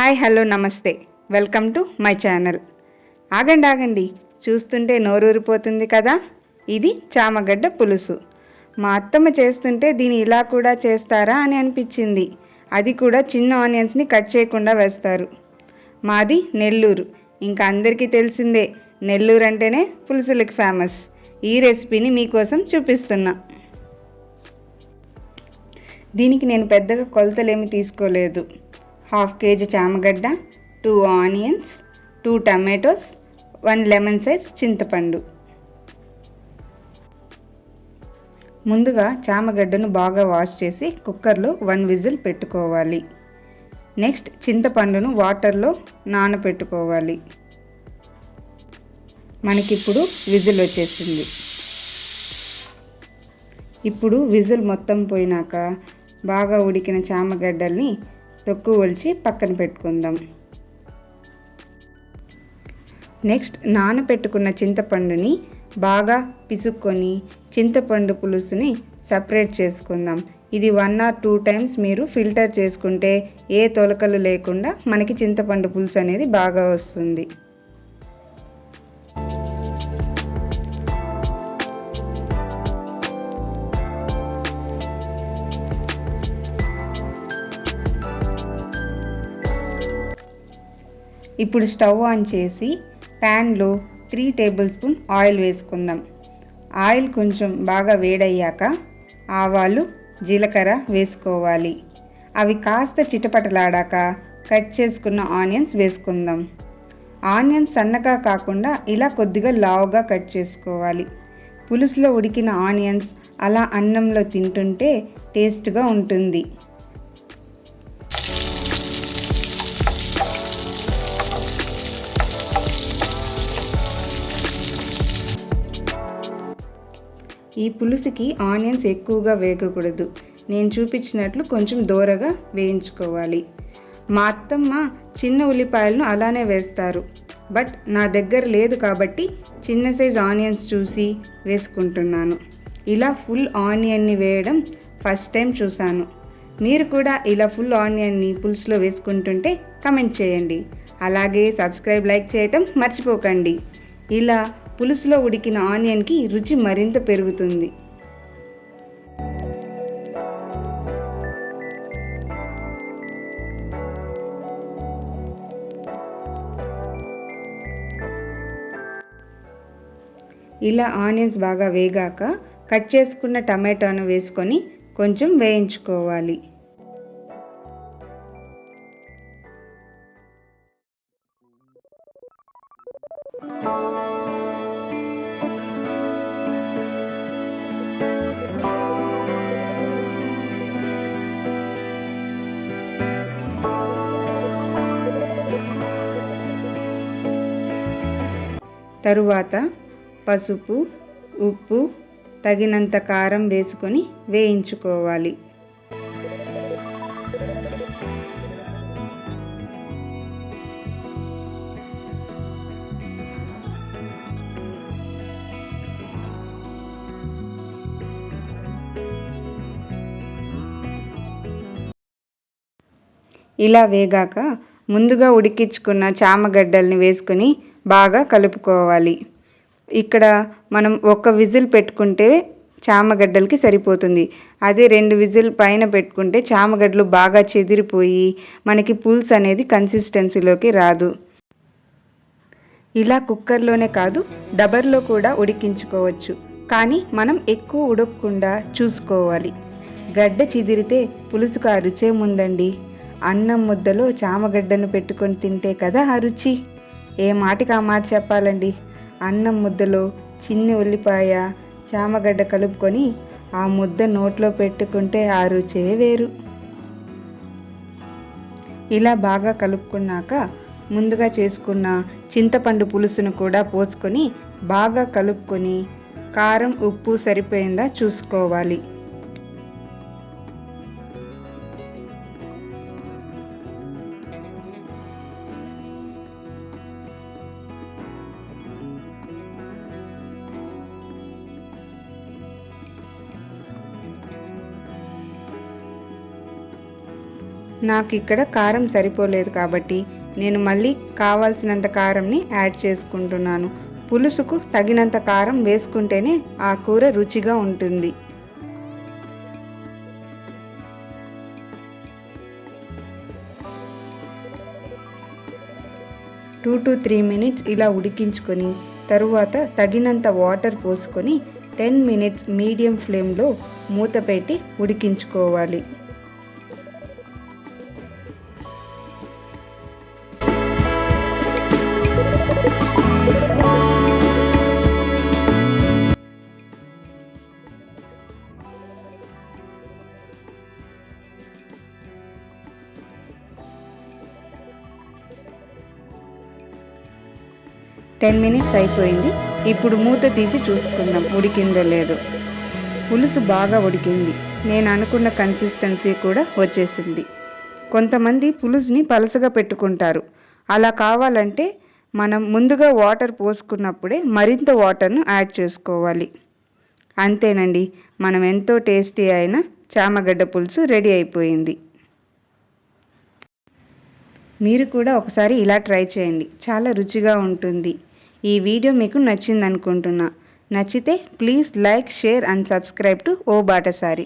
Hi hello నమస్తే, welcome to my channel. ఆగండి ఆగండి, చూస్తుంటే నోరూరిపోతుంది కదా. ఇది చామగడ్డ పులుసు. మా అత్తమ్మ చేస్తుంటే దీన్ని ఇలా కూడా చేస్తారా అని అనిపించింది. అది కూడా చిన్న ఆనియన్స్ని కట్ చేయకుండా వేస్తారు. మాది నెల్లూరు, ఇంకా అందరికీ తెలిసిందే, నెల్లూరు అంటేనే పులుసులకి ఫేమస్. ఈ రెసిపీని మీకోసం చూపిస్తున్నా. దీనికి నేను పెద్దగా కొలతలేమి తీసుకోలేదు. 1/2 kg చామగడ్డ, 2 onions, 2 tomatoes, 1 lemon size చింతపండు. ముందుగా చామగడ్డను బాగా వాష్ చేసి కుక్కర్లో 1 విజిల్ పెట్టుకోవాలి. నెక్స్ట్ చింతపండును వాటర్లో నానబెట్టుకోవాలి. మనకిప్పుడు విజిల్ వచ్చేసింది. ఇప్పుడు విజిల్ మొత్తం పోయినాక బాగా ఉడికిన చామగడ్డల్ని తొక్కు ఒలిచి పక్కన పెట్టుకుందాం. నెక్స్ట్ నానబెట్టుకున్న చింతపండుని బాగా పిసుక్కొని చింతపండు పులుసుని సపరేట్ చేసుకుందాం. ఇది 1 or 2 టైమ్స్ మీరు ఫిల్టర్ చేసుకుంటే ఏ తొలకలు లేకుండా మనకి చింతపండు పులుసు అనేది బాగా వస్తుంది. ఇప్పుడు స్టవ్ ఆన్ చేసి ప్యాన్లో 3 టేబుల్ స్పూన్ ఆయిల్ వేసుకుందాం. ఆయిల్ కొంచెం బాగా వేడయ్యాక ఆవాలు, జీలకర్ర వేసుకోవాలి. అవి కాస్త చిటపటలాడాక కట్ చేసుకున్న ఆనియన్స్ వేసుకుందాం. ఆనియన్స్ సన్నగా కాకుండా ఇలా కొద్దిగా లావుగా కట్ చేసుకోవాలి. పులుసులో ఉడికిన ఆనియన్స్ అలా అన్నంలో తింటుంటే టేస్ట్గా ఉంటుంది. ఈ పులుసుకి ఆనియన్స్ ఎక్కువగా వేగకూడదు. నేను చూపించినట్లు కొంచెం దోరగా వేయించుకోవాలి. మా అత్తమ్మ చిన్న ఉల్లిపాయలను అలానే వేస్తారు. బట్ నా దగ్గర లేదు కాబట్టి చిన్న సైజ్ ఆనియన్స్ చూసి వేసుకుంటున్నాను. ఇలా ఫుల్ ఆనియన్ని వేయడం ఫస్ట్ టైం చూశాను. మీరు కూడా ఇలా ఫుల్ ఆనియన్ని పులుసులో వేసుకుంటుంటే కమెంట్ చేయండి. అలాగే సబ్స్క్రైబ్, లైక్ చేయటం మర్చిపోకండి. ఇలా పులుసులో ఉడికిన ఆనియన్కి రుచి మరింత పెరుగుతుంది. ఇలా ఆనియన్స్ బాగా వేగాక కట్ చేసుకున్న టమాటాను వేసుకొని కొంచెం వేయించుకోవాలి. తరువాత పసుపు, ఉప్పు, తగినంత కారం వేసుకొని వేయించుకోవాలి. ఇలా వేగాక ముందుగా ఉడికించుకున్న చామగడ్డల్ని వేసుకొని బాగా కలుపుకోవాలి. ఇక్కడ మనం 1 విజిల్ పెట్టుకుంటే చామగడ్డలకి సరిపోతుంది. అదే 2 విజిల్ పైన పెట్టుకుంటే చామగడ్డలు బాగా చెదిరిపోయి మనకి పులుసు అనేది కన్సిస్టెన్సీలోకి రాదు. ఇలా కుక్కర్లోనే కాదు డబర్లో కూడా ఉడికించుకోవచ్చు. కానీ మనం ఎక్కువ ఉడకకుండా చూసుకోవాలి. గడ్డ చిదిరితే పులుసుకు ఆ రుచేముందండి. అన్నం ముద్దలో చామగడ్డను పెట్టుకొని తింటే కదా ఆ రుచి. ఏ మాటికి ఆ మాట చెప్పాలండి. అన్నం ముద్దలో చిన్ని ఉల్లిపాయ, చామగడ్డ కలుపుకొని ఆ ముద్ద నోట్లో పెట్టుకుంటే ఆ రుచే వేరు. ఇలా బాగా కలుపుకున్నాక ముందుగా చేసుకున్న చింతపండు పులుసును కూడా పోసుకొని బాగా కలుపుకొని కారం, ఉప్పు సరిపోయిందా చూసుకోవాలి. నాకు ఇక్కడ కారం సరిపోలేదు కాబట్టి నేను మళ్ళీ కావాల్సినంత కారంని యాడ్ చేసుకుంటున్నాను. పులుసుకు తగినంత కారం వేసుకుంటేనే ఆ కూర రుచిగా ఉంటుంది. 2 to 3 మినిట్స్ ఇలా ఉడికించుకొని తరువాత తగినంత వాటర్ పోసుకొని 10 మినిట్స్ మీడియం ఫ్లేమ్లో మూత పెట్టి ఉడికించుకోవాలి. టెన్ మినిట్స్ అయిపోయింది. ఇప్పుడు మూత తీసి చూసుకుందాం ఉడికిందో లేదో. పులుసు బాగా ఉడికింది. నేను అనుకున్న కన్సిస్టెన్సీ కూడా వచ్చేసింది. కొంతమంది పులుసుని పలసగా పెట్టుకుంటారు. అలా కావాలంటే మనం ముందుగా వాటర్ పోసుకున్నప్పుడే మరింత వాటర్ను యాడ్ చేసుకోవాలి. అంతేనండి, మనం ఎంతో టేస్టీ అయిన చామగడ్డ పులుసు రెడీ అయిపోయింది. మీరు కూడా ఒకసారి ఇలా ట్రై చేయండి, చాలా రుచిగా ఉంటుంది. ఈ వీడియో మీకు నచ్చింది అనుకుంటున్నా. నచ్చితే please like, share and subscribe to ఓ బాటసారి.